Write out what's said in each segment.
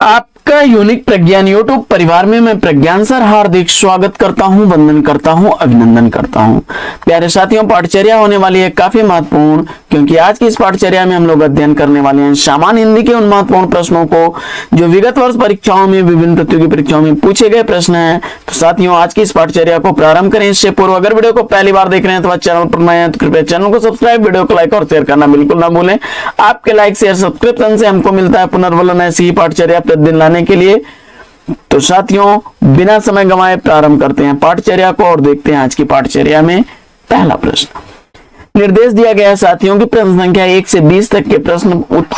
आपका यूनिक प्रज्ञान यूट्यूब परिवार में मैं प्रज्ञान सर हार्दिक स्वागत करता हूं, वंदन करता हूं, अभिनंदन करता हूं। प्यारे साथियों, पाठचर्या होने वाली है काफी महत्वपूर्ण, क्योंकि आज की इस पाठचर्या में हम लोग अध्ययन करने वाले हैं सामान्य हिंदी के उन महत्वपूर्ण प्रश्नों को जो विगत वर्ष परीक्षाओं में, विभिन्न प्रतियोगी परीक्षाओं में पूछे गए प्रश्न है। तो साथियों, आज की इस पाठचर्या को प्रारंभ करें इससे पूर्व अगर वीडियो को पहली बार देख रहे हैं तो चैनल पर नए हैं तो कृपया चैनल को सब्सक्राइब, वीडियो को लाइक और शेयर करना बिल्कुल ना भूलें। आपके लाइक शेयर सब्सक्रिप्शन से हमको मिलता है पुनर्बलन ऐसी ही पाठचर्या प्रतिदिन लाने के लिए। तो साथियों, बिना समय गंवाए प्रारंभ करते हैं पाठचर्या को और देखते हैं आज की पाठचर्या में पहला प्रश्न। निर्देश दिया गया है साथियों की प्रश्न संख्या 1 से 20 तक के प्रश्न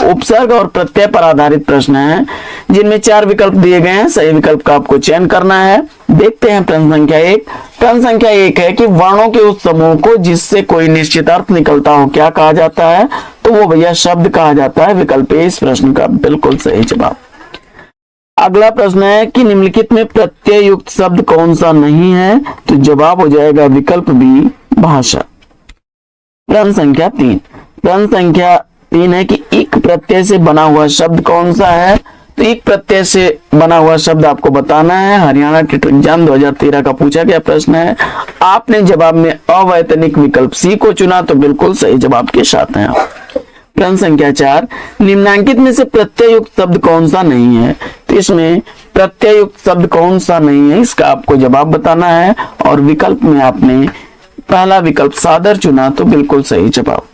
उपसर्ग और प्रत्यय पर आधारित प्रश्न हैं, जिनमें 4 विकल्प दिए गए हैं। सही विकल्प का आपको चयन करना है। देखते हैं प्रश्न संख्या 1। प्रश्न संख्या 1 है कि वर्णों के उस समूह को जिससे कोई निश्चित अर्थ निकलता हो क्या कहा जाता है? तो वो भैया शब्द कहा जाता है। विकल्प ए इस प्रश्न का बिल्कुल सही जवाब। अगला प्रश्न है कि निम्नलिखित में प्रत्यय युक्त शब्द कौन सा नहीं है? तो जवाब हो जाएगा विकल्प बी, भाषा। प्रश्न संख्या 3। प्रश्न संख्या 3 है कि इक प्रत्यय से बना हुआ शब्द कौन सा है? तो इक प्रत्यय से बना हुआ शब्द आपको बताना है। हरियाणा टेट एग्जाम 2013 का पूछा गया प्रश्न है। आपने जवाब में अवैतनिक विकल्प सी को चुना, तो बिल्कुल सही जवाब के साथ हैं आप। प्रश्न संख्या 4। निम्नलिखित में से प्रत्यय युक्त शब्द कौन सा नहीं है? तो इसमें प्रत्यय युक्त शब्द कौन सा नहीं है इसका आपको जवाब बताना है, और विकल्प में आपने पहला विकल्प सादर चुना, तो बिल्कुल सही जवाब।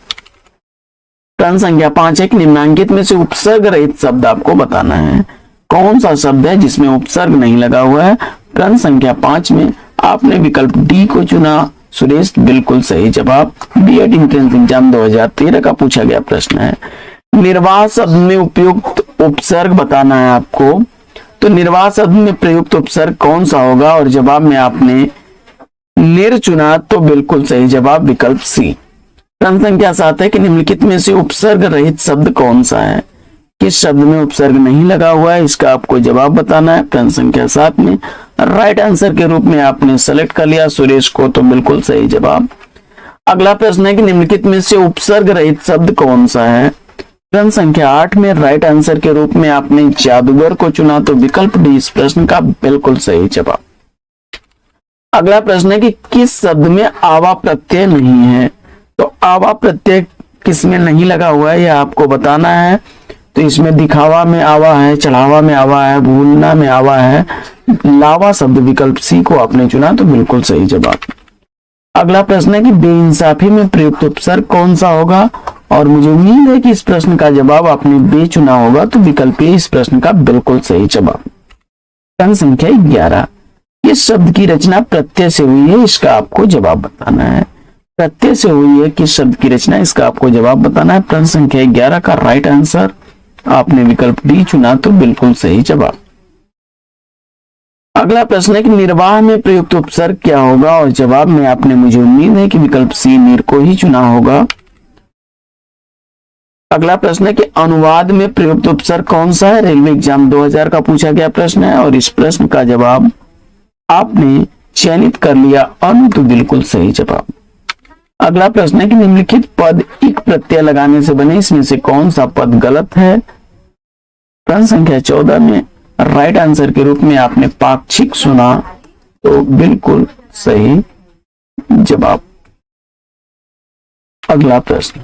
प्रश्न संख्या 5 है कि निम्नलिखित में से उपसर्ग रहित शब्द आपको बताना है। कौन सा शब्द है जिसमें उपसर्ग नहीं लगा हुआ है? प्रश्न संख्या 5 में आपने विकल्प डी को चुना। सुरेश, बिल्कुल सही जवाब। बीएड एंट्रेंस एग्जाम 2013 का पूछा गया प्रश्न है। निर्वाह शब्द में उपयुक्त उपसर्ग बताना है आपको। तो निर्वाह शब्द में प्रयुक्त उपसर्ग कौन सा होगा? और जवाब में आपने निर चुना, तो बिल्कुल सही जवाब विकल्प सी। प्रश्न संख्या 7 है कि निम्नलिखित में से उपसर्ग रहित शब्द कौन सा है? किस शब्द में उपसर्ग नहीं लगा हुआ है इसका आपको जवाब बताना है। प्रश्न संख्या 7 में राइट आंसर के रूप में आपने सेलेक्ट कर लिया सुरेश को, तो बिल्कुल सही जवाब। अगला प्रश्न है कि निम्नलिखित में से उपसर्ग रहित शब्द कौन सा है? प्रश्न संख्या 8 में राइट आंसर के रूप में आपने जादूगर को चुना, तो विकल्प डी इस प्रश्न का बिल्कुल सही जवाब। अगला प्रश्न है कि किस शब्द में आवा प्रत्यय नहीं है? तो आवा प्रत्यय किसमें नहीं लगा हुआ है यह आपको बताना है। तो इसमें दिखावा में आवा है, चढ़ावा में आवा है, भूलना में आवा है, लावा शब्द विकल्प सी को आपने चुना, तो बिल्कुल सही जवाब। अगला प्रश्न है कि बेइंसाफी में प्रयुक्त उपसर्ग कौन सा होगा? और मुझे उम्मीद है कि इस प्रश्न का जवाब आपने बे चुना होगा, तो विकल्प ए इस प्रश्न का बिल्कुल सही जवाब। प्रश्न संख्या 11। इस शब्द की रचना प्रत्यय से हुई है, इसका आपको जवाब बताना है। प्रत्यय से हुई है किस शब्द की रचना, इसका आपको जवाब बताना है। प्रश्न संख्या 11 का राइट आंसर आपने विकल्प डी चुना, तो बिल्कुल सही जवाब। अगला प्रश्न है कि निर्वाह में प्रयुक्त उपसर्ग क्या होगा? और जवाब में आपने, मुझे उम्मीद है कि विकल्प सी निर को ही चुना होगा। अगला प्रश्न है कि अनुवाद में प्रयुक्त उपसर्ग कौन सा है? रेलवे एग्जाम 2000 का पूछा गया प्रश्न है, और इस प्रश्न का जवाब आपने चयनित कर लिया अनु, तो बिल्कुल सही जवाब। अगला प्रश्न है कि निम्नलिखित पद इक प्रत्यय लगाने से बने, इसमें से कौन सा पद गलत है? प्रश्न संख्या 14 में राइट आंसर के रूप में आपने पाक्षिक सुना, तो बिल्कुल सही जवाब। अगला प्रश्न,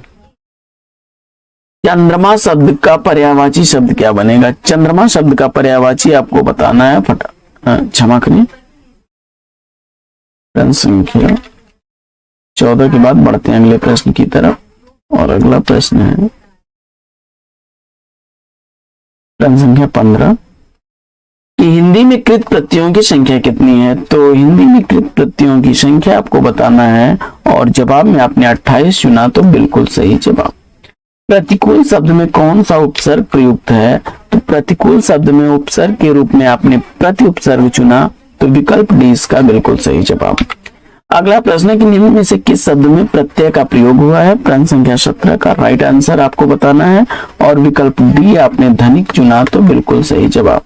चंद्रमा शब्द का पर्यायवाची शब्द क्या बनेगा? चंद्रमा शब्द का पर्यायवाची आपको बताना है। क्षमा करिए, प्रश्न संख्या 14 के बाद बढ़ते हैं अगले प्रश्न की तरफ, और अगला प्रश्न है प्रश्न संख्या 15 कि हिंदी में कृत प्रत्ययों की संख्या कितनी है? तो हिंदी में कृत प्रत्ययों की संख्या आपको बताना है, और जवाब में आपने 28 चुना, तो बिल्कुल सही जवाब। प्रतिकूल शब्द में कौन सा उपसर्ग प्रयुक्त है? तो प्रतिकूल शब्द में उपसर्ग के रूप में आपने प्रति उपसर्ग चुना, तो विकल्प डी इसका बिल्कुल सही जवाब। अगला प्रश्न है कि निम्न में से किस शब्द में प्रत्यय का प्रयोग हुआ है? प्रश्न संख्या 17 का राइट आंसर आपको बताना है, और विकल्प डी आपने धनिक चुना, तो बिल्कुल सही जवाब।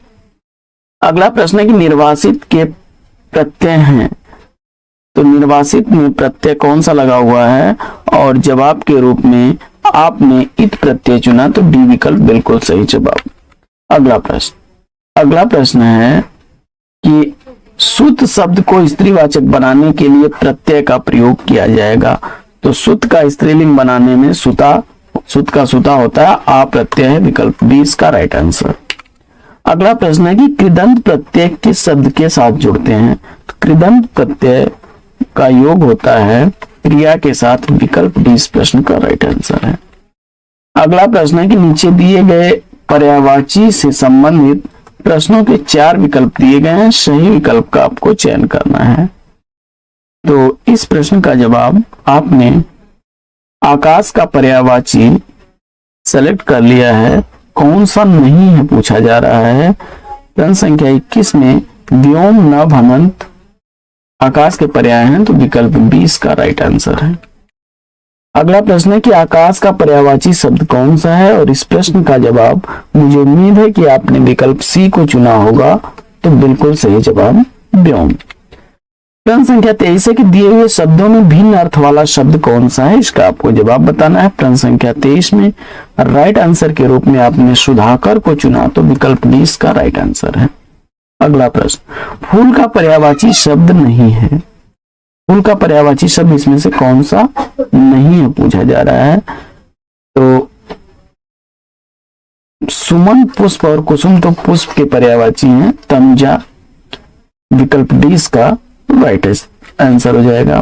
अगला प्रश्न है कि निर्वासित के प्रत्यय हैं, तो निर्वासित में प्रत्यय कौन सा लगा हुआ है? और जवाब के रूप में आपने इत प्रत्यय चुना, तो डी विकल्प बिल्कुल सही जवाब। अगला प्रश्न, अगला प्रश्न है कि सुत शब्द को स्त्रीवाचक बनाने के लिए प्रत्यय का प्रयोग किया जाएगा। तो सुत का स्त्रीलिंग बनाने में सुत का सुता होता है, आ प्रत्यय है, विकल्प 20 का राइट आंसर। अगला प्रश्न है कि कृदंत प्रत्यय किस शब्द के साथ जुड़ते हैं। तो कृदंत प्रत्यय का योग होता है क्रिया के साथ, विकल्प 20 प्रश्न का राइट आंसर है। अगला प्रश्न है कि नीचे दिए गए पर्यायवाची से संबंधित प्रश्नों के 4 विकल्प दिए गए हैं, सही विकल्प का आपको चयन करना है। तो इस प्रश्न का जवाब आपने आकाश का पर्यायवाची सेलेक्ट कर लिया है, कौन सा नहीं है पूछा जा रहा है। प्रश्न संख्या 21 में व्योम नभ अनंत आकाश के पर्याय हैं, तो विकल्प 20 का राइट आंसर है। अगला प्रश्न है कि आकाश का पर्यायवाची शब्द कौन सा है, और इस प्रश्न का जवाब मुझे उम्मीद है कि आपने विकल्प सी को चुना होगा, तो बिल्कुल सही जवाब व्योम। प्रश्न संख्या 23 है कि दिए हुए शब्दों में भिन्न अर्थ वाला शब्द कौन सा है, इसका आपको जवाब बताना है। प्रश्न संख्या 23 में राइट आंसर के रूप में आपने सुधाकर को चुना, तो विकल्प 20 का राइट आंसर है। अगला प्रश्न, फूल का पर्यायवाची शब्द नहीं है, फूल का पर्यायवाची शब्द इसमें से कौन सा नहीं है पूछा जा रहा है। तो सुमन पुष्प और कुसुम तो पुष्प के पर्यायवाची हैं, तनुजा विकल्प 20 का राइट आंसर हो जाएगा।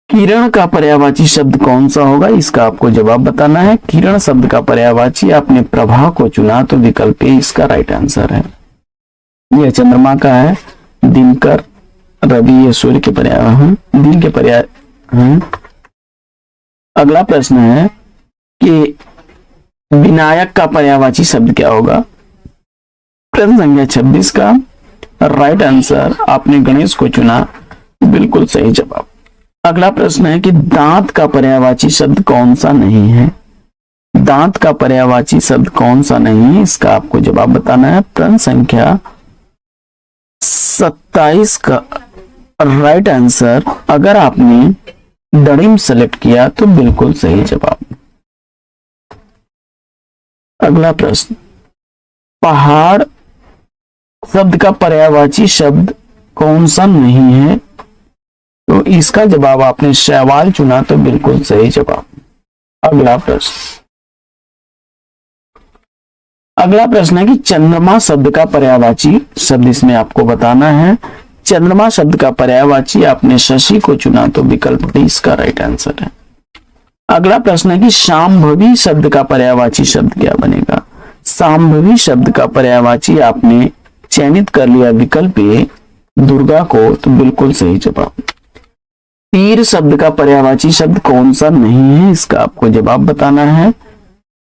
किरण का पर्यायवाची शब्द कौन सा होगा, इसका आपको जवाब बताना है। किरण शब्द का पर्यायवाची आपने प्रभा को चुना, तो विकल्प ए इसका राइट आंसर है। यह चंद्रमा का है, दिनकर रवि ये सूर्य के पर्याय हैं, दिन के पर्याय हैं। अगला प्रश्न है कि विनायक का पर्यायवाची शब्द क्या होगा। प्रश्न संख्या 26 का राइट आंसर आपने गणेश को चुना, बिल्कुल सही जवाब। अगला प्रश्न है कि दांत का पर्यायवाची शब्द कौन सा नहीं है, दांत का पर्यायवाची शब्द कौन सा नहीं है, इसका आपको जवाब बताना है। प्रश्न संख्या 27 का राइट आंसर अगर आपने दड़िम सेलेक्ट किया तो बिल्कुल सही जवाब। अगला प्रश्न, पहाड़ शब्द का पर्यायवाची शब्द कौन सा नहीं है, तो इसका जवाब आपने शैवाल चुना, तो बिल्कुल सही जवाब। अगला प्रश्न है कि चंद्रमा शब्द का पर्यायवाची शब्द इसमें आपको बताना है। चंद्रमा शब्द का पर्यायवाची आपने शशि को चुना, तो विकल्प 20 का राइट आंसर है। अगला प्रश्न है कि शांभवी शब्द का पर्यायवाची शब्द क्या बनेगा। शांभवी शब्द का पर्यायवाची आपने चयनित कर लिया विकल्प ए दुर्गा को, तो बिल्कुल सही जवाब। तीर शब्द का पर्यायवाची शब्द कौन सा नहीं है, इसका आपको जवाब बताना है।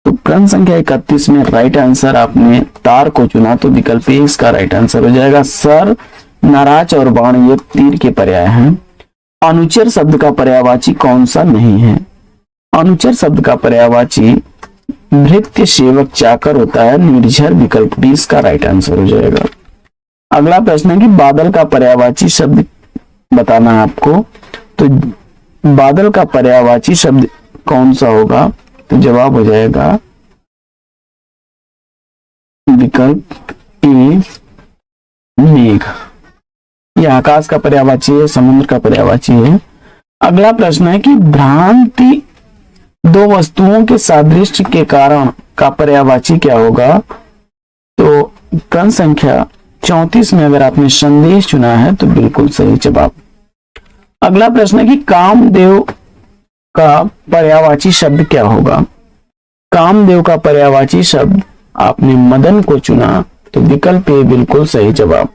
तो प्रश्न संख्या 31 में राइट आंसर आपने तार को चुना, तो विकल्प ए इसका राइट आंसर हो जाएगा। सर, नाराज और बाण ये तीर के पर्याय हैं। अनुचर शब्द का पर्यायवाची कौन सा नहीं है, अनुचर शब्द का पर्यायवाची भृत्य, सेवक, चाकर होता है, निर्झर विकल्प 20 का राइट आंसर हो जाएगा। अगला प्रश्न है कि बादल का पर्यायवाची शब्द बताना है आपको। तो बादल का पर्यायवाची शब्द कौन सा होगा, तो जवाब हो जाएगा विकल्प ए मेघ। यह आकाश का पर्यायवाची है, समुद्र का पर्यायवाची है। अगला प्रश्न है कि भ्रांति दो वस्तुओं के सादृश्य के कारण का पर्यायवाची क्या होगा। तो प्रश्न संख्या 34 में अगर आपने संदेश चुना है, तो बिल्कुल सही जवाब। अगला प्रश्न है कि कामदेव का पर्यायवाची शब्द क्या होगा। कामदेव का पर्यायवाची शब्द आपने मदन को चुना, तो विकल्प ए बिल्कुल सही जवाब।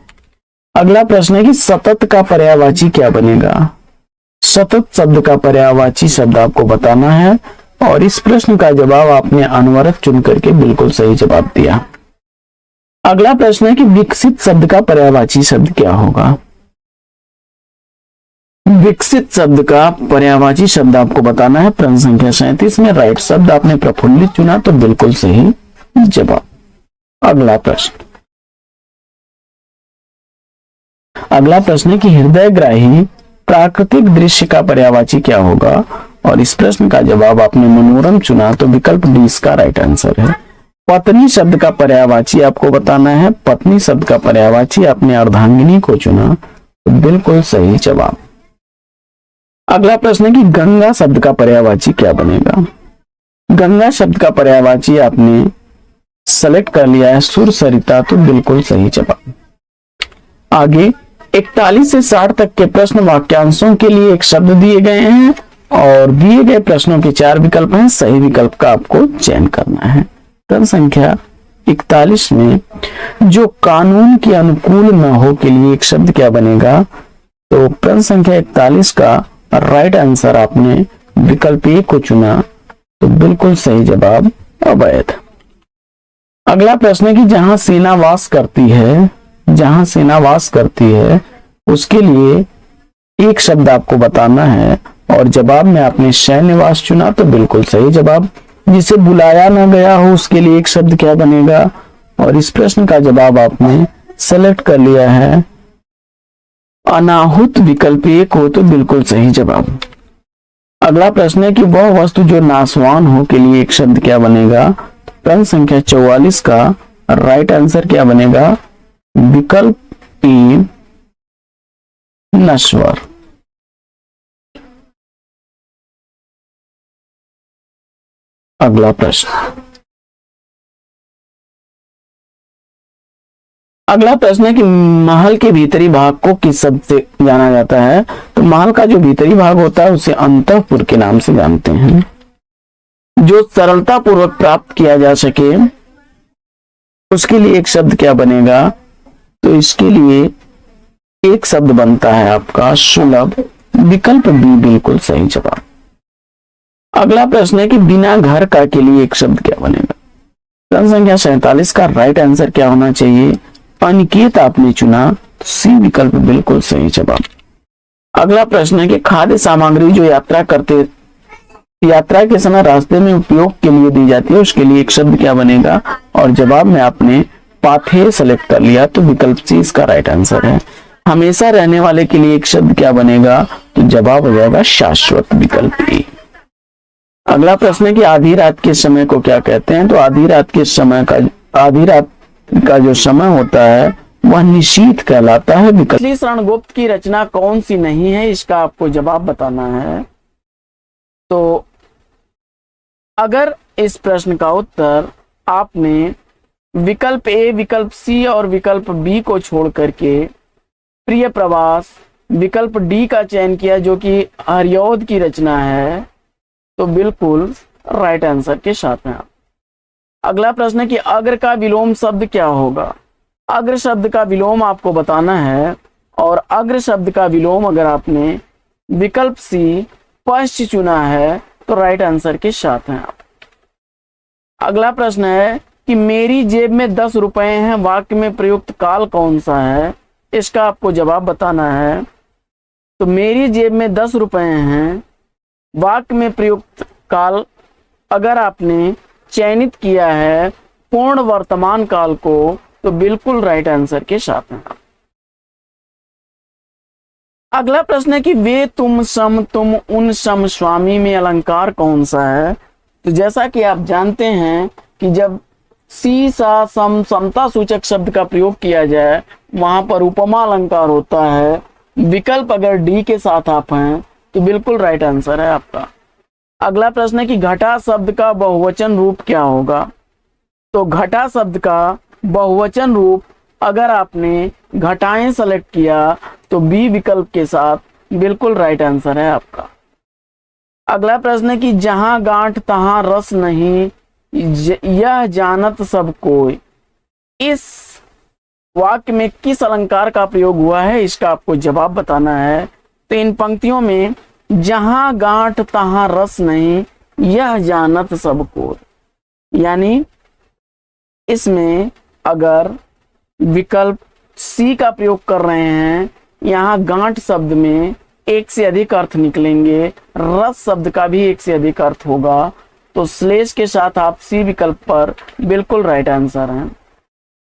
अगला प्रश्न है कि सतत का पर्यायवाची क्या बनेगा। सतत शब्द का पर्यायवाची शब्द आपको बताना है, और इस प्रश्न का जवाब आपने अनवरत चुन करके बिल्कुल सही जवाब दिया। अगला प्रश्न है कि विकसित शब्द का पर्यायवाची शब्द क्या होगा। विकसित शब्द का पर्यायवाची शब्द आपको बताना है। प्रश्न संख्या 37 में राइट शब्द आपने प्रफुल्लित चुना, तो बिल्कुल सही जवाब। अगला प्रश्न है कि हृदयग्राही प्राकृतिक दृश्य का पर्यायवाची क्या होगा, और इस प्रश्न का जवाब आपने मनोरम चुना, तो विकल्प 20 का राइट आंसर है। पत्नी शब्द का पर्यायवाची आपको बताना है। पत्नी शब्द का पर्यायवाची आपने अर्धांगिनी को चुना, तो बिल्कुल सही जवाब। अगला प्रश्न है कि गंगा शब्द का पर्यायवाची क्या बनेगा। गंगा शब्द का पर्यायवाची आपने सेलेक्ट कर लिया है सुर सरिता, तो बिल्कुल सही जवाब। आगे 41 से 60 तक के प्रश्न वाक्यांशों के लिए एक शब्द दिए गए हैं और दिए गए प्रश्नों के 4 विकल्प हैं। सही विकल्प का आपको चयन करना है। प्रश्न संख्या 41 में जो कानून के अनुकूल न हो के लिए एक शब्द क्या बनेगा। तो प्रश्न संख्या 41 का राइट आंसर आपने विकल्प ए को चुना, तो बिल्कुल सही जवाब अवैध। अगला प्रश्न है कि जहां सेना वास करती है, जहां सेना वास करती है उसके लिए एक शब्द आपको बताना है और जवाब में आपने सैन्यवास चुना, तो बिल्कुल सही जवाब। जिसे बुलाया ना गया हो उसके लिए एक शब्द क्या बनेगा, और इस प्रश्न का जवाब आपने सेलेक्ट कर लिया है अनाहुत विकल्प ए को, तो बिल्कुल सही जवाब। अगला प्रश्न है कि वह वस्तु जो नाशवान हो के लिए एक शब्द क्या बनेगा। प्रश्न संख्या 44 का राइट आंसर क्या बनेगा, विकल्प ए नश्वर। अगला प्रश्न, अगला प्रश्न है कि महल के भीतरी भाग को किस शब्द से जाना जाता है। तो महल का जो भीतरी भाग होता है उसे अंतःपुर के नाम से जानते हैं। जो सरलता पूर्वक प्राप्त किया जा सके उसके लिए एक शब्द क्या बनेगा। तो इसके लिए एक शब्द बनता है आपका सुलभ, विकल्प बी बिल्कुल सही जवाब। अगला प्रश्न है कि बिना घर का के लिए एक शब्द क्या बनेगा। प्रश्न संख्या 47 का राइट आंसर क्या होना चाहिए। अनिकेत आपने चुना, तो सी विकल्प बिल्कुल सही जवाब। अगला प्रश्न है कि खाद्य सामग्री जो यात्रा के समय रास्ते में उपयोग के लिए दी जाती है उसके लिए एक शब्द क्या बनेगा, और जवाब में आपने पाथेय सेलेक्ट कर लिया, तो विकल्प सी इसका राइट आंसर है। हमेशा रहने वाले के लिए एक शब्द क्या बनेगा, तो जवाब हो जाएगा शाश्वत, विकल्प ए। अगला प्रश्न है कि आधी रात के समय को क्या कहते हैं। तो आधी रात का जो समय होता है वह निशीथ कहलाता है, विकल्प। शरणगुप्त की रचना कौन सी नहीं है, इसका आपको जवाब बताना है। तो अगर इस प्रश्न का उत्तर आपने विकल्प ए, विकल्प सी और विकल्प बी को छोड़ करके प्रिय प्रवास, विकल्प डी का चयन किया जो कि हरिऔध की रचना है, तो बिल्कुल राइट आंसर के साथ में आप। अगला प्रश्न है कि अग्र का विलोम शब्द क्या होगा। अग्र शब्द का विलोम आपको बताना है और अग्र शब्द का विलोम अगर आपने विकल्प सी पश्च चुना है तो राइट आंसर के साथ हैं आप। अगला प्रश्न है कि मेरी जेब में 10 रुपए हैं, वाक्य में प्रयुक्त काल कौन सा है, इसका आपको जवाब बताना है। तो मेरी जेब में 10 रुपए हैं, वाक्य में प्रयुक्त काल अगर आपने चयनित किया है पूर्ण वर्तमान काल को, तो बिल्कुल राइट आंसर के साथ हैं। अगला प्रश्न है कि वे, तुम, सम, तुम, उन, सम, स्वामी में अलंकार कौन सा है। तो जैसा कि आप जानते हैं कि जब सी, सा, सम, समता सूचक शब्द का प्रयोग किया जाए वहां पर उपमा अलंकार होता है। विकल्प अगर डी के साथ आप हैं तो बिल्कुल राइट आंसर है आपका। अगला प्रश्न है कि घटा शब्द का बहुवचन रूप क्या होगा। तो घटा शब्द का बहुवचन रूप अगर आपने घटाएं सेलेक्ट किया तो बी विकल्प के साथ बिल्कुल राइट आंसर है आपका। अगला प्रश्न है कि जहां गांठ तहां रस नहीं, यह जानत सब कोई, इस वाक्य में किस अलंकार का प्रयोग हुआ है, इसका आपको जवाब बताना है। तो इन पंक्तियों में जहां गांठ तहां रस नहीं, यह जानत सब कोई, यानी इसमें अगर विकल्प सी का प्रयोग कर रहे हैं, यहां गांठ शब्द में एक से अधिक अर्थ निकलेंगे, रस शब्द का भी एक से अधिक अर्थ होगा, तो स्लेश के साथ आप सी विकल्प पर बिल्कुल राइट आंसर हैं।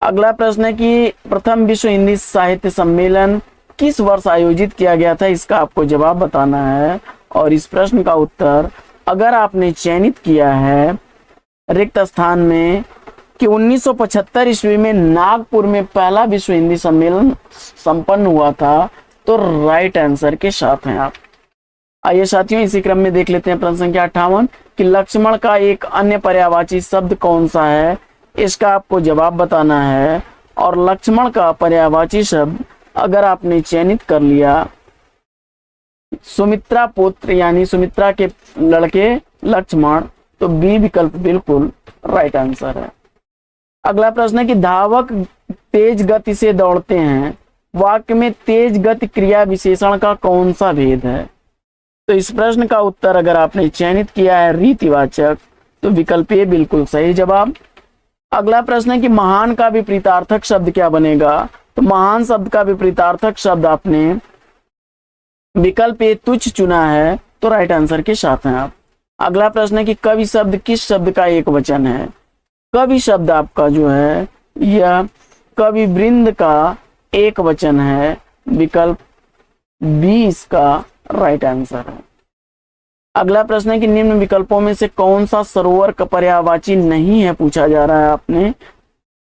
अगला प्रश्न है कि प्रथम विश्व हिंदी साहित्य सम्मेलन किस वर्ष आयोजित किया गया था, इसका आपको जवाब बताना है। और इस प्रश्न का उत्तर अगर आपने चयनित किया है रिक्त स्थान में कि 1975 ईस्वी में नागपुर में पहला विश्व हिंदी सम्मेलन संपन्न हुआ था। तो राइट आंसर के साथ हैं आप। आइए साथियों, इसी क्रम में देख लेते हैं प्रश्न संख्या 58 कि लक्ष्मण का एक अन्य पर्यायवाची शब्द कौन सा है। इसका आपको जवाब बताना है। और लक्ष्मण का पर्यायवाची शब्द अगर आपने चयनित कर लिया, सुमित्रा पुत्र यानी सुमित्रा के लड़के लक्ष्मण, तो बी विकल्प बिल्कुल राइट आंसर है। अगला प्रश्न है कि धावक तेज गति से दौड़ते हैं। वाक्य में तेज गति क्रिया विशेषण का कौन सा भेद है। तो इस प्रश्न का उत्तर अगर आपने चयनित किया है रीतिवाचक, तो विकल्प ए बिल्कुल सही जवाब। अगला प्रश्न है कि महान का विपरीतार्थक शब्द क्या बनेगा। तो महान शब्द का विपरीतार्थक शब्द आपने विकल्प ए तुच्छ चुना है, तो राइट आंसर के साथ हैं आप। अगला प्रश्न है कि कवि शब्द किस शब्द का एक वचन है। कवि शब्द आपका जो है यह कवि वृंद का एक वचन है। विकल्प बी इसका राइट आंसर है। अगला प्रश्न है कि निम्न विकल्पों में से कौन सा सरोवर का पर्यायवाची नहीं है, पूछा जा रहा है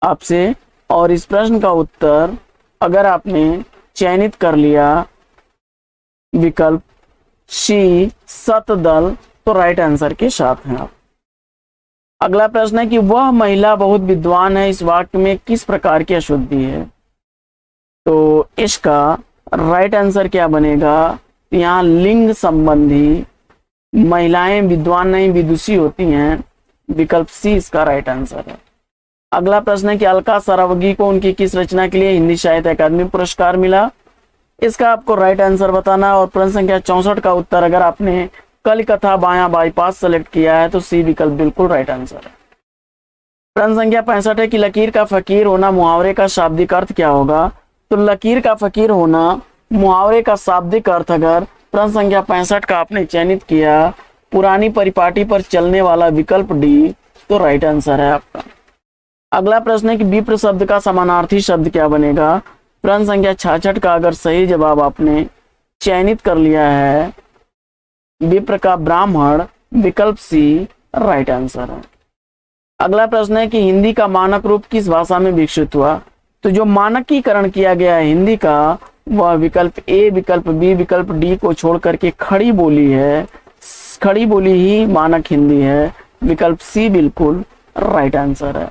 आपसे। और इस प्रश्न का उत्तर अगर आपने चयनित कर लिया विकल्प सी सतदल, तो राइट आंसर के साथ हैं आप। अगला प्रश्न है कि वह महिला बहुत विद्वान है, इस वाक्य में किस प्रकार की अशुद्धि है। तो इसका राइट आंसर क्या बनेगा। यहाँ लिंग संबंधी, महिलाएं विद्वान नहीं विदुषी होती हैं। विकल्प सी इसका राइट आंसर है। अगला प्रश्न है कि अलका सरावगी को उनकी किस रचना के लिए हिंदी साहित्य अकादमी पुरस्कार मिला। इसका आपको राइट आंसर बताना। और प्रश्न संख्या 64 का उत्तर अगर आपने कल कथा बायां बाईपास सेलेक्ट किया है, तो सी विकल्प बिल्कुल राइट आंसर है। प्रश्न संख्या 65 है कि लकीर का फकीर होना मुहावरे का शाब्दिक अर्थ क्या होगा। तो लकीर का फकीर होना मुहावरे का शाब्दिक अर्थ अगर प्रश्न संख्या 65 का आपने चयनित किया, पुरानी परिपाटी पर चलने वाला, विकल्प डी, तो राइट आंसर है आपका। अगला प्रश्न है कि विप्र शब्द का समानार्थी शब्द क्या बनेगा। प्रश्न संख्या 66 का अगर सही जवाब आपने चयनित कर लिया है विप्र का ब्राह्मण, विकल्प सी राइट आंसर है। अगला प्रश्न है कि हिंदी का मानक रूप किस भाषा में विकसित हुआ। तो जो मानकीकरण किया गया है हिंदी का, वह विकल्प ए, विकल्प बी, विकल्प डी को छोड़ करके खड़ी बोली है। खड़ी बोली ही मानक हिंदी है। विकल्प सी बिल्कुल राइट आंसर है।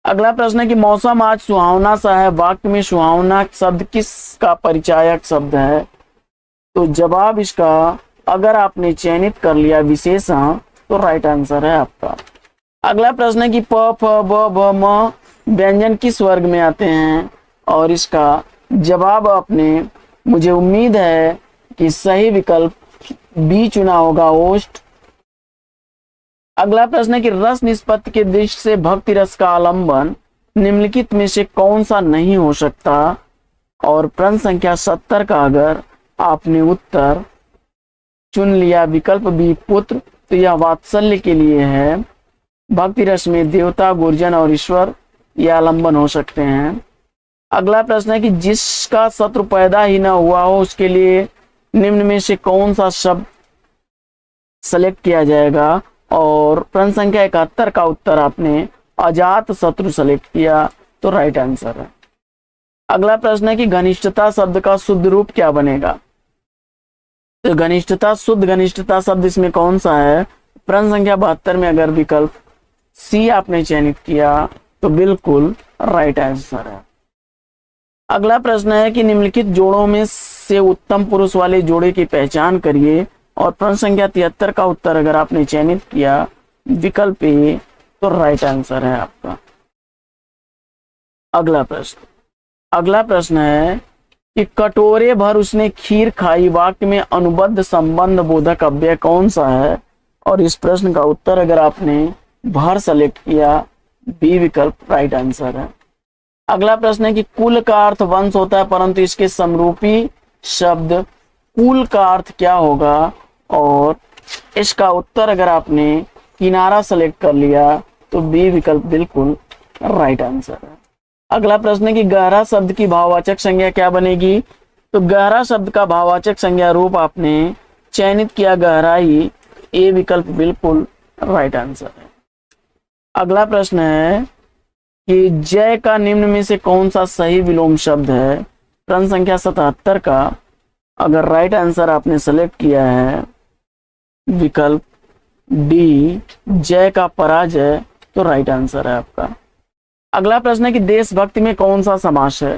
अगला प्रश्न है कि मौसम आज सुहावना सा है। वाक्य में सुहावना शब्द किसका परिचायक शब्द है। तो जवाब इसका अगर आपने चयनित कर लिया विशेषण, तो राइट आंसर है आपका। अगला प्रश्न है कि प, फ, ब, भ, म व्यंजन किस वर्ग में आते हैं। और इसका जवाब आपने, मुझे उम्मीद है कि सही विकल्प बी चुना होगा, ओष्ठ। अगला प्रश्न है कि रस निष्पत्ति के दृष्टि से भक्ति रस का आलंबन निम्नलिखित में से कौन सा नहीं हो सकता। और प्रश्न संख्या 70 का अगर आपने उत्तर चुन लिया विकल्प बी पुत्र, तो यह वात्सल्य के लिए है। भक्ति रस में देवता, गुरुजन और ईश्वर यह आलंबन हो सकते हैं। अगला प्रश्न है कि जिसका शत्रु पैदा ही ना हुआ हो उसके लिए निम्न में से कौन सा शब्द सेलेक्ट किया जाएगा। और प्रश्न संख्या 71 का उत्तर आपने अजात शत्रु सेलेक्ट किया, तो राइट आंसर है। अगला प्रश्न है कि घनिष्ठता शब्द का शुद्ध रूप क्या बनेगा। तो घनिष्ठता, शुद्ध घनिष्ठता शब्द इसमें कौन सा है। प्रश्न संख्या 72 में अगर विकल्प सी आपने चयनित किया, तो बिल्कुल राइट आंसर है। अगला प्रश्न है कि निम्नलिखित जोड़ों में से उत्तम पुरुष वाले जोड़े की पहचान करिए। और प्रश्न संख्या 73 का उत्तर अगर आपने चयनित किया विकल्प ए, तो राइट आंसर है आपका। अगला प्रश्न है कि कटोरे भर उसने खीर खाई, वाक्य में अनुबद्ध संबंध बोधक अव्यय कौन सा है। और इस प्रश्न का उत्तर अगर आपने भर सेलेक्ट किया, बी विकल्प राइट आंसर है। अगला प्रश्न है कि कुल का अर्थ वंश होता है, परंतु इसके समरूपी शब्द कुल का अर्थ क्या होगा। और इसका उत्तर अगर आपने किनारा सेलेक्ट कर लिया, तो बी विकल्प बिल्कुल राइट आंसर है। अगला प्रश्न है कि गहरा शब्द की भाववाचक संज्ञा क्या बनेगी। तो गहरा शब्द का भाववाचक संज्ञा रूप आपने चयनित किया गहराई, ए विकल्प बिल्कुल राइट आंसर है। अगला प्रश्न है कि जय का निम्न में से कौन सा सही विलोम शब्द है। प्रश्न संख्या 77 का अगर राइट आंसर आपने सेलेक्ट किया है विकल्प डी जय का पराजय, तो राइट आंसर है आपका। अगला प्रश्न है कि देशभक्ति में कौन सा समास है।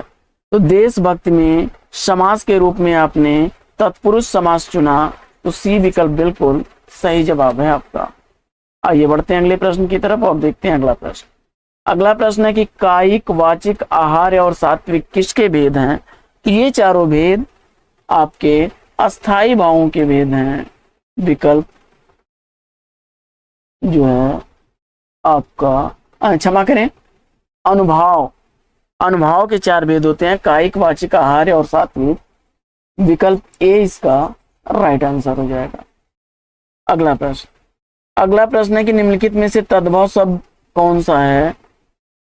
तो देशभक्ति में समास के रूप में आपने तत्पुरुष समास चुना, तो सी विकल्प बिल्कुल सही जवाब है आपका। आइए बढ़ते हैं अगले प्रश्न की तरफ और देखते हैं अगला प्रश्न। अगला प्रश्न है कि कायिक, वाचिक, आहार्य और सात्विक किसके भेद हैं। तो ये चारों भेद आपके अस्थाई भावों के भेद हैं। विकल्प जो है आपका क्षमा करें अनुभाव के 4 भेद होते हैं, कायिक, वाचिक, आहार्य और सात्विक। विकल्प ए इसका राइट आंसर हो जाएगा। अगला प्रश्न है कि निम्नलिखित में से तद्भव शब्द कौन सा है।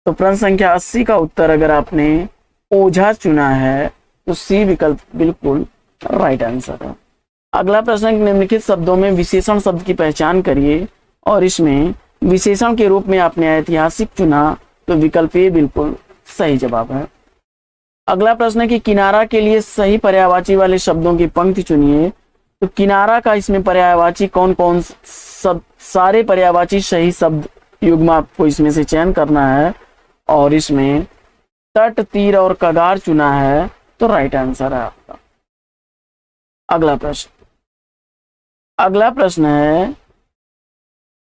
तो प्रश्न संख्या 80 का उत्तर अगर आपने ओझा चुना है तो सी विकल्प बिल्कुल राइट आंसर है। अगला प्रश्न है कि निम्नलिखित शब्दों में विशेषण शब्द की पहचान करिए और इसमें विशेषण के रूप में आपने ऐतिहासिक चुना, तो विकल्प ए बिल्कुल सही जवाब है। अगला प्रश्न है कि किनारा के लिए सही पर्यायवाची वाले शब्दों की पंक्ति चुनिए। तो किनारा का इसमें पर्यायवाची कौन कौन सब, सारे पर्यायवाची सही शब्द युग्म आपको इसमें से चयन करना है और इसमें तट, तीर और कगार चुना है, तो राइट आंसर है आपका। अगला प्रश्न है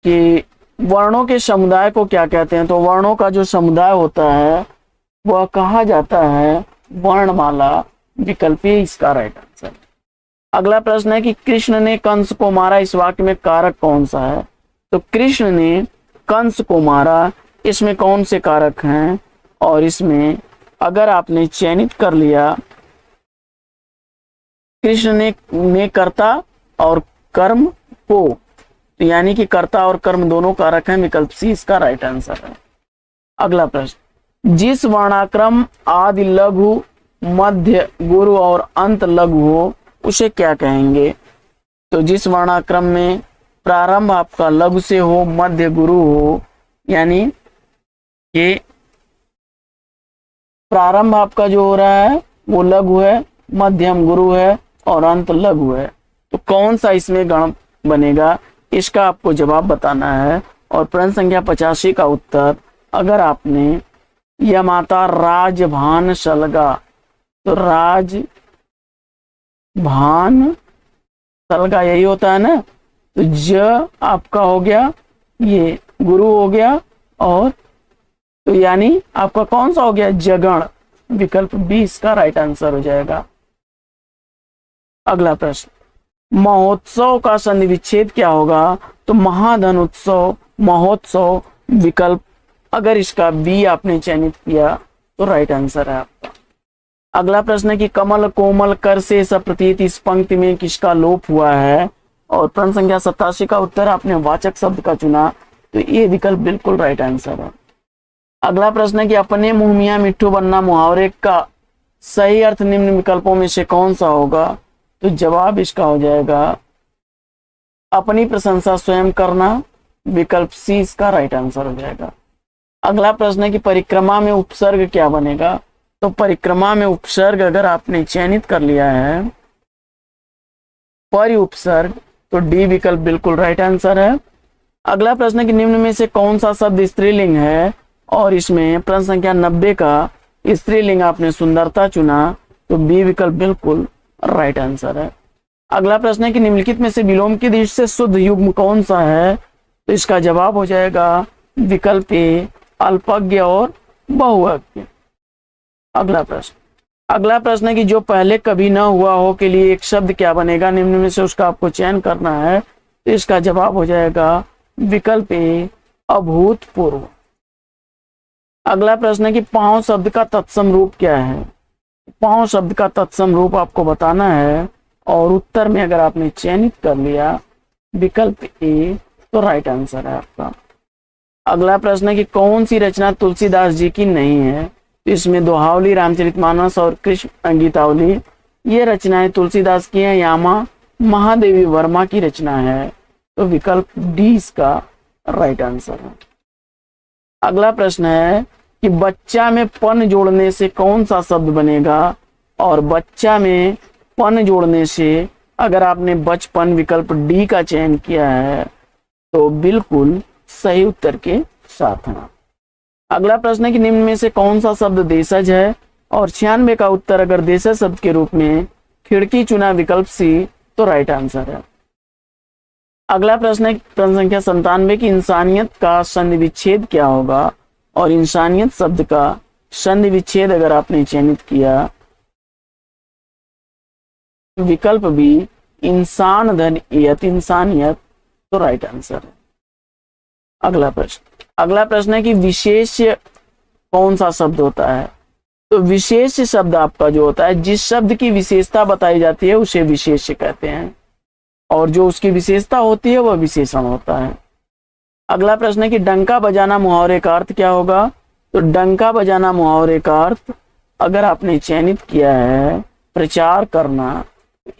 कि वर्णों के समुदाय को क्या कहते हैं। तो वर्णों का जो समुदाय होता है वह कहा जाता है वर्णमाला। विकल्प ए इसका राइट आंसर। अगला प्रश्न है कि कृष्ण ने कंस को मारा, इस वाक्य में कारक कौन सा है। तो कृष्ण ने कंस को मारा, इसमें कौन से कारक हैं, और इसमें अगर आपने चयनित कर लिया कृष्ण ने कर्ता और कर्म को, यानी कि कर्ता और कर्म दोनों कारक हैं। विकल्प सी इसका राइट आंसर है। अगला प्रश्न, जिस वर्णाक्रम आदि लघु, मध्य गुरु और अंत लघु हो उसे क्या कहेंगे। तो जिस वर्णाक्रम में प्रारंभ आपका लघु से हो, मध्य गुरु हो, यानी कि प्रारंभ आपका जो हो रहा है वो लघु है, मध्यम गुरु है और अंत लघु है, तो कौन सा इसमें गण बनेगा, इसका आपको जवाब बताना है। और प्रश्न संख्या 85 का उत्तर अगर आपने यह माता राजभान सलगा, तो राज भान सलगा यही होता है ना, तो ज आपका हो गया, ये गुरु हो गया, और तो यानी आपका कौन सा हो गया जगण। विकल्प बी इसका राइट आंसर हो जाएगा। अगला प्रश्न, महोत्सव का संधि विच्छेद क्या होगा। तो महाधन उत्सव, महोत्सव। विकल्प अगर इसका बी आपने चयनित किया तो राइट आंसर है आपका। अगला प्रश्न है कि कमल कोमल कर से सब प्रतीत, इस पंक्ति में किसका लोप हुआ है। और प्रश्न संख्या 87 का उत्तर आपने वाचक शब्द का चुना, तो ये विकल्प बिल्कुल राइट आंसर है। अगला प्रश्न है कि अपने मुंह मियां मिट्ठू बनना मुहावरे का सही अर्थ निम्न विकल्पों में से कौन सा होगा। तो जवाब इसका हो जाएगा अपनी प्रशंसा स्वयं करना। विकल्प सी इसका राइट आंसर हो जाएगा। अगला प्रश्न है कि परिक्रमा में उपसर्ग क्या बनेगा। तो परिक्रमा में उपसर्ग अगर आपने चयनित कर लिया है परि उपसर्ग, तो डी विकल्प बिल्कुल राइट आंसर है। अगला प्रश्न है कि निम्न में से कौन सा शब्द स्त्रीलिंग है, और इसमें प्रश्न संख्या 90 का स्त्रीलिंग आपने सुंदरता चुना, तो बी विकल्प बिल्कुल राइट आंसर है। अगला प्रश्न है कि निम्नलिखित में से विलोम की दृष्टि से शुद्ध युग्म कौन सा है। तो इसका जवाब हो जाएगा विकल्प ए अल्पज्ञ और बहुअज्ञ। अगला प्रश्न है कि जो पहले कभी ना हुआ हो के लिए एक शब्द क्या बनेगा, निम्न में से उसका आपको चयन करना है। तो इसका जवाब हो जाएगा विकल्प ए अभूतपूर्व। अगला प्रश्न है कि पांव शब्द का तत्सम रूप क्या है। पांव शब्द का तत्सम रूप आपको बताना है और उत्तर में अगर आपने चयनित कर लिया विकल्प ए, तो राइट आंसर है आपका। अगला प्रश्न है कि कौन सी रचना तुलसीदास जी की नहीं है। इसमें दोहावली, रामचरितमानस और कृष्ण गीतावली ये रचनाएं तुलसीदास की हैं, यामा महादेवी वर्मा की रचना है, तो विकल्प डी इसका राइट आंसर है। अगला प्रश्न है कि बच्चा में पन जोड़ने से कौन सा शब्द बनेगा, और बच्चा में पन जोड़ने से अगर आपने बचपन विकल्प डी का चयन किया है तो बिल्कुल सही उत्तर के साथ है। अगला प्रश्न है कि निम्न में से कौन सा शब्द देशज है, और 96 का उत्तर अगर देशज शब्द के रूप में खिड़की चुना विकल्प सी तो राइट आंसर है। अगला प्रश्न है प्रश्न संख्या 97 की इंसानियत का संधि विच्छेद क्या होगा, और इंसानियत शब्द का संधि विच्छेद अगर आपने चयनित किया विकल्प बी इंसान धन यत इंसानियत तो राइट आंसर है। अगला प्रश्न है कि विशेष कौन सा शब्द होता है, तो विशेष शब्द आपका जो होता है जिस शब्द की विशेषता बताई जाती है उसे विशेष्य कहते हैं, और जो उसकी विशेषता होती है वह विशेषण होता है। अगला प्रश्न है कि डंका बजाना मुहावरे का अर्थ क्या होगा, तो डंका बजाना मुहावरे का अर्थ अगर आपने चयनित किया है प्रचार करना,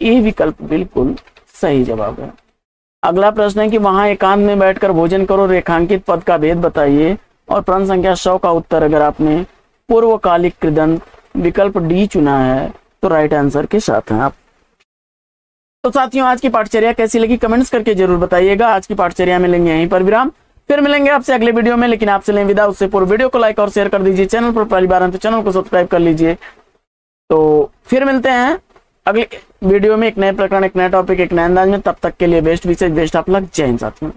ये विकल्प बिल्कुल सही जवाब है। अगला प्रश्न है कि वहां एकांत में बैठकर भोजन करो, रेखांकित पद का भेद बताइए, और प्रश्न संख्या 100 का उत्तर अगर आपने पूर्वकालिक कृदंत विकल्प डी चुना है तो राइट आंसर के साथ हैं आप। तो साथियों आज की पाठचर्या कैसी लगी कमेंट्स करके जरूर बताइएगा। आज की पाठचर्या में लेंगे यहीं पर विराम, फिर मिलेंगे आपसे अगले वीडियो में, लेकिन आपसे लें विदा उससे पूर्व वीडियो को लाइक और शेयर कर दीजिए, चैनल पर पहली बार हैं तो चैनल को सब्सक्राइब कर लीजिए। तो फिर मिलते हैं अगले वीडियो में एक नए प्रकरण, एक नए टॉपिक, एक नए अंदाज में। तब तक के लिए बेस्ट विशेष बेस्ट आप लग। जय हिंद साथियों।